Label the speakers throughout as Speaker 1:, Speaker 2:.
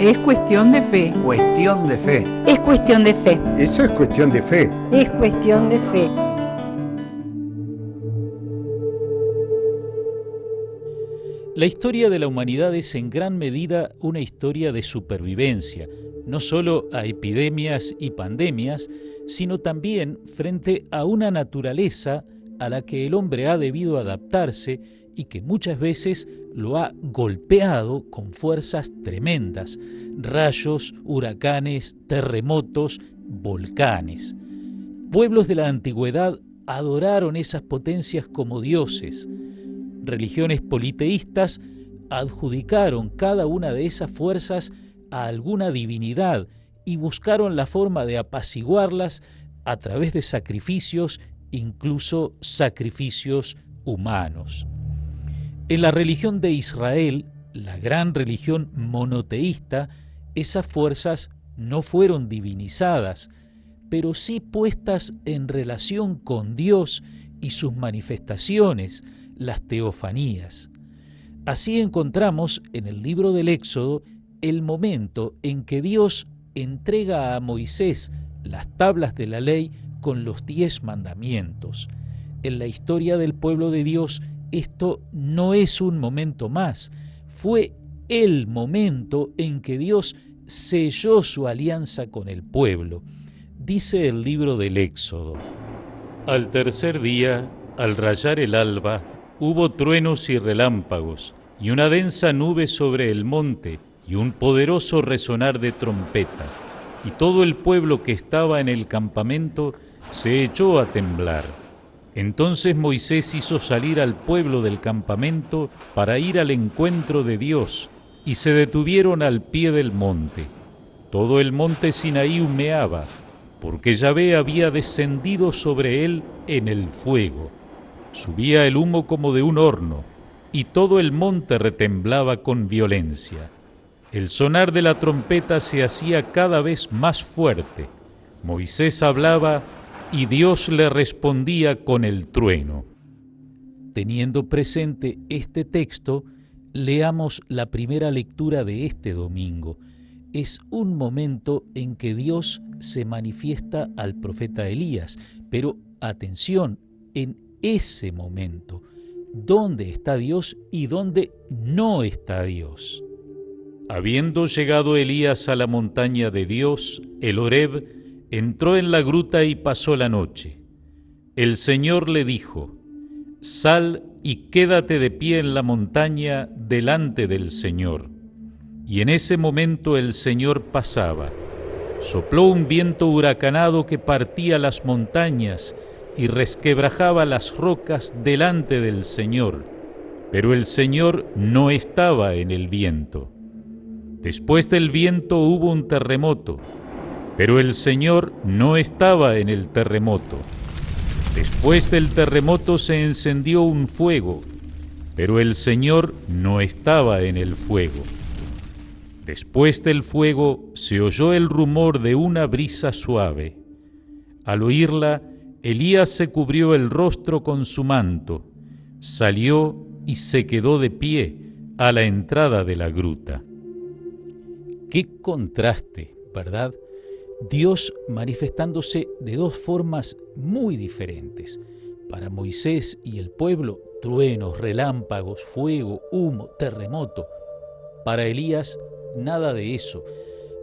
Speaker 1: Es cuestión de fe.
Speaker 2: Cuestión de fe.
Speaker 3: Es cuestión de fe.
Speaker 4: Eso es cuestión de fe.
Speaker 3: Es cuestión de fe.
Speaker 5: La historia de la humanidad es en gran medida una historia de supervivencia, no solo a epidemias y pandemias, sino también frente a una naturaleza a la que el hombre ha debido adaptarse y que muchas veces lo ha golpeado con fuerzas tremendas: rayos, huracanes, terremotos, volcanes. Pueblos de la antigüedad adoraron esas potencias como dioses. Religiones politeístas adjudicaron cada una de esas fuerzas a alguna divinidad y buscaron la forma de apaciguarlas a través de sacrificios, incluso sacrificios humanos. En la religión de Israel, la gran religión monoteísta, esas fuerzas no fueron divinizadas, pero sí puestas en relación con Dios y sus manifestaciones, las teofanías. Así encontramos en el libro del Éxodo el momento en que Dios entrega a Moisés las tablas de la ley con los 10 mandamientos. En la historia del pueblo de Dios, esto no es un momento más, fue el momento en que Dios selló su alianza con el pueblo. Dice el libro del Éxodo: Al tercer día, al rayar el alba, hubo truenos y relámpagos, y una densa nube sobre el monte, y un poderoso resonar de trompeta, y todo el pueblo que estaba en el campamento se echó a temblar. Entonces Moisés hizo salir al pueblo del campamento para ir al encuentro de Dios, y se detuvieron al pie del monte. Todo el monte Sinaí humeaba, porque Yahvé había descendido sobre él en el fuego. Subía el humo como de un horno, y todo el monte retemblaba con violencia. El sonar de la trompeta se hacía cada vez más fuerte. Moisés hablaba y Dios le respondía con el trueno. Teniendo presente este texto, leamos la primera lectura de este domingo. Es un momento en que Dios se manifiesta al profeta Elías, pero atención, en ese momento, ¿dónde está Dios y dónde no está Dios? Habiendo llegado Elías a la montaña de Dios, el Horeb, entró en la gruta y pasó la noche. El Señor le dijo: Sal y quédate de pie en la montaña delante del Señor. Y en ese momento el Señor pasaba. Sopló un viento huracanado que partía las montañas y resquebrajaba las rocas delante del Señor, pero el Señor no estaba en el viento. Después del viento hubo un terremoto, pero el Señor no estaba en el terremoto. Después del terremoto se encendió un fuego, pero el Señor no estaba en el fuego. Después del fuego se oyó el rumor de una brisa suave. Al oírla, Elías se cubrió el rostro con su manto, salió y se quedó de pie a la entrada de la gruta. Qué contraste, ¿verdad? Dios manifestándose de dos formas muy diferentes. Para Moisés y el pueblo, truenos, relámpagos, fuego, humo, terremoto. Para Elías, nada de eso.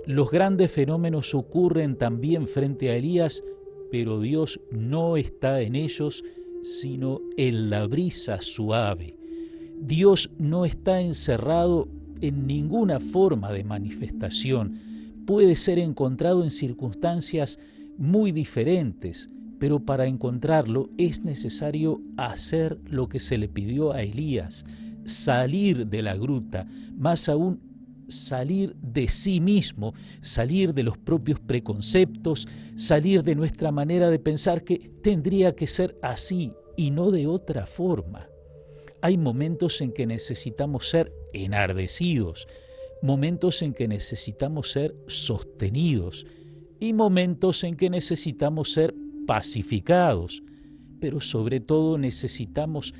Speaker 5: Los grandes fenómenos ocurren también frente a Elías, pero Dios no está en ellos, sino en la brisa suave. Dios no está encerrado en ninguna forma de manifestación. Puede ser encontrado en circunstancias muy diferentes, pero para encontrarlo es necesario hacer lo que se le pidió a Elías: salir de la gruta, más aún salir de sí mismo, salir de los propios preconceptos, salir de nuestra manera de pensar que tendría que ser así y no de otra forma. Hay momentos en que necesitamos ser enardecidos, momentos en que necesitamos ser sostenidos y momentos en que necesitamos ser pacificados, pero sobre todo necesitamos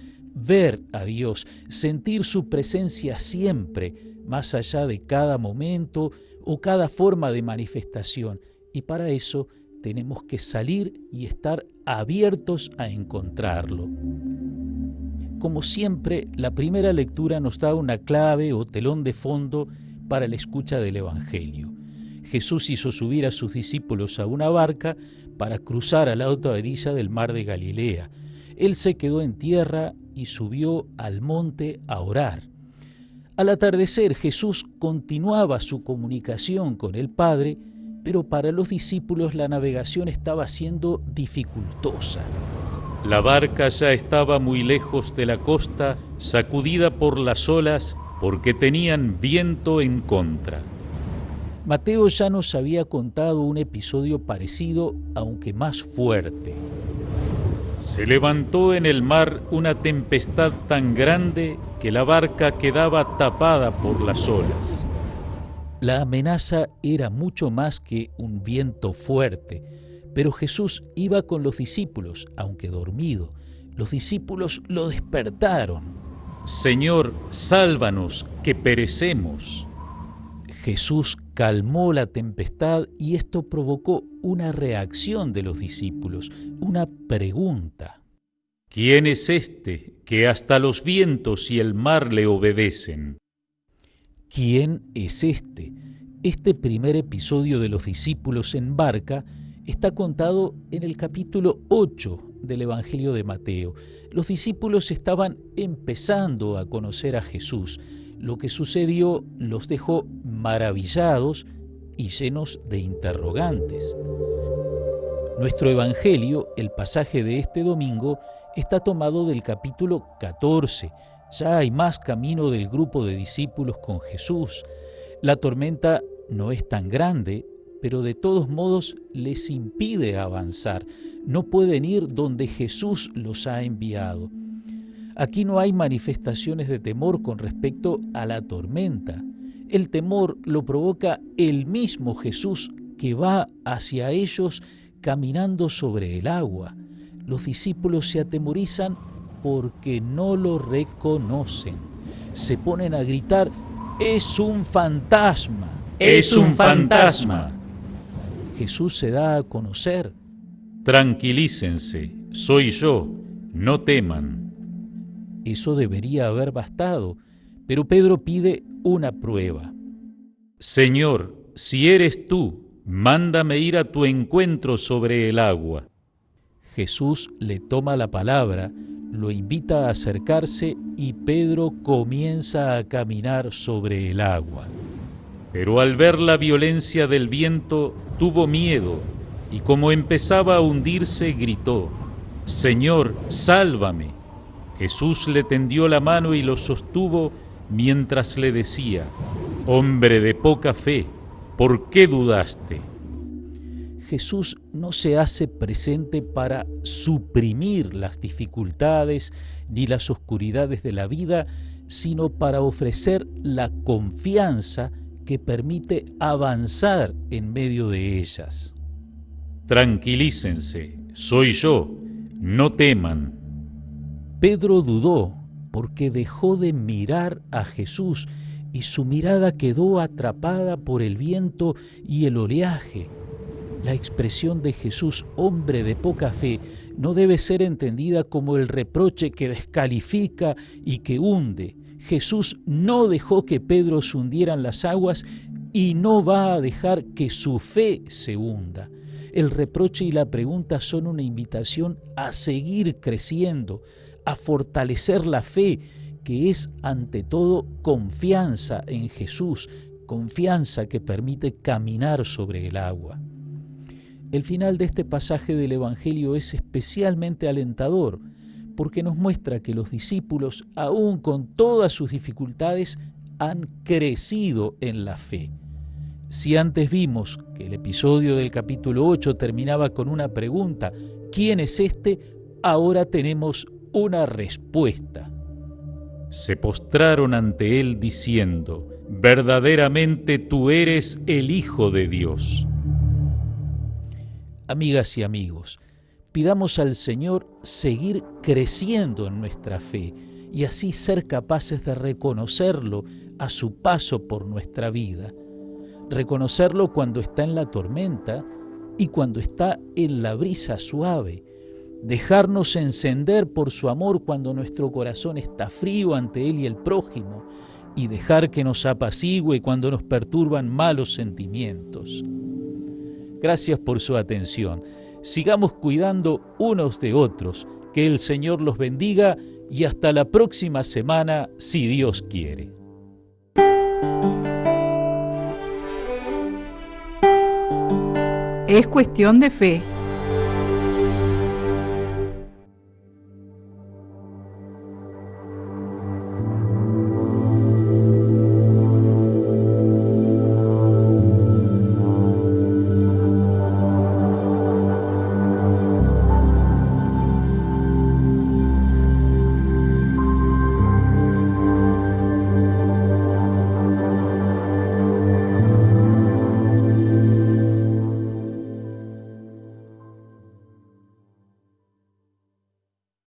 Speaker 5: ver a Dios, sentir su presencia siempre, más allá de cada momento o cada forma de manifestación. Y para eso tenemos que salir y estar abiertos a encontrarlo. Como siempre, la primera lectura nos da una clave o telón de fondo para la escucha del Evangelio. Jesús hizo subir a sus discípulos a una barca para cruzar a la otra orilla del mar de Galilea. Él se quedó en tierra y subió al monte a orar. Al atardecer, Jesús continuaba su comunicación con el Padre, pero para los discípulos la navegación estaba siendo dificultosa. La barca ya estaba muy lejos de la costa, sacudida por las olas, porque tenían viento en contra. Mateo ya nos había contado un episodio parecido, aunque más fuerte. Se levantó en el mar una tempestad tan grande que la barca quedaba tapada por las olas. La amenaza era mucho más que un viento fuerte, pero Jesús iba con los discípulos, aunque dormido. Los discípulos lo despertaron. Señor, sálvanos, que perecemos. Jesús calmó la tempestad y esto provocó una reacción de los discípulos, una pregunta. ¿Quién es este que hasta los vientos y el mar le obedecen? ¿Quién es este? Este primer episodio de los discípulos en barca está contado en el capítulo 8 del Evangelio de Mateo. Los discípulos estaban empezando a conocer a Jesús. Lo que sucedió los dejó maravillados y llenos de interrogantes. Nuestro Evangelio, el pasaje de este domingo, está tomado del capítulo 14. Ya hay más camino del grupo de discípulos con Jesús. La tormenta no es tan grande, pero de todos modos les impide avanzar. No pueden ir donde Jesús los ha enviado. Aquí no hay manifestaciones de temor con respecto a la tormenta. El temor lo provoca el mismo Jesús que va hacia ellos caminando sobre el agua. Los discípulos se atemorizan porque no lo reconocen. Se ponen a gritar: ¡es un fantasma!
Speaker 1: ¡Es un fantasma!
Speaker 5: Jesús se da a conocer.
Speaker 1: Tranquilícense, soy yo, no teman.
Speaker 5: Eso debería haber bastado, pero Pedro pide una prueba.
Speaker 1: Señor, si eres tú, mándame ir a tu encuentro sobre el agua.
Speaker 5: Jesús le toma la palabra, lo invita a acercarse y Pedro comienza a caminar sobre el agua.
Speaker 1: Pero al ver la violencia del viento, tuvo miedo y como empezaba a hundirse, gritó: Señor, sálvame. Jesús le tendió la mano y lo sostuvo mientras le decía: Hombre de poca fe, ¿por qué dudaste?
Speaker 5: Jesús no se hace presente para suprimir las dificultades ni las oscuridades de la vida, sino para ofrecer la confianza que permite avanzar en medio de ellas.
Speaker 1: Tranquilícense, soy yo, no teman.
Speaker 5: Pedro dudó porque dejó de mirar a Jesús y su mirada quedó atrapada por el viento y el oleaje. La expresión de Jesús, hombre de poca fe, no debe ser entendida como el reproche que descalifica y que hunde. Jesús no dejó que Pedro se hundiera en las aguas y no va a dejar que su fe se hunda. El reproche y la pregunta son una invitación a seguir creciendo, a fortalecer la fe, que es ante todo confianza en Jesús, confianza que permite caminar sobre el agua. El final de este pasaje del Evangelio es especialmente alentador, porque nos muestra que los discípulos, aún con todas sus dificultades, han crecido en la fe. Si antes vimos que el episodio del capítulo 8 terminaba con una pregunta, ¿quién es este?, ahora tenemos una respuesta.
Speaker 1: Se postraron ante él diciendo: verdaderamente tú eres el Hijo de Dios.
Speaker 5: Amigas y amigos, pidamos al Señor seguir creciendo en nuestra fe, y así ser capaces de reconocerlo a su paso por nuestra vida. Reconocerlo cuando está en la tormenta y cuando está en la brisa suave. Dejarnos encender por su amor cuando nuestro corazón está frío ante Él y el prójimo, y dejar que nos apacigüe cuando nos perturban malos sentimientos. Gracias por su atención. Sigamos cuidando unos de otros. Que el Señor los bendiga y hasta la próxima semana, si Dios quiere.
Speaker 2: Es cuestión de fe.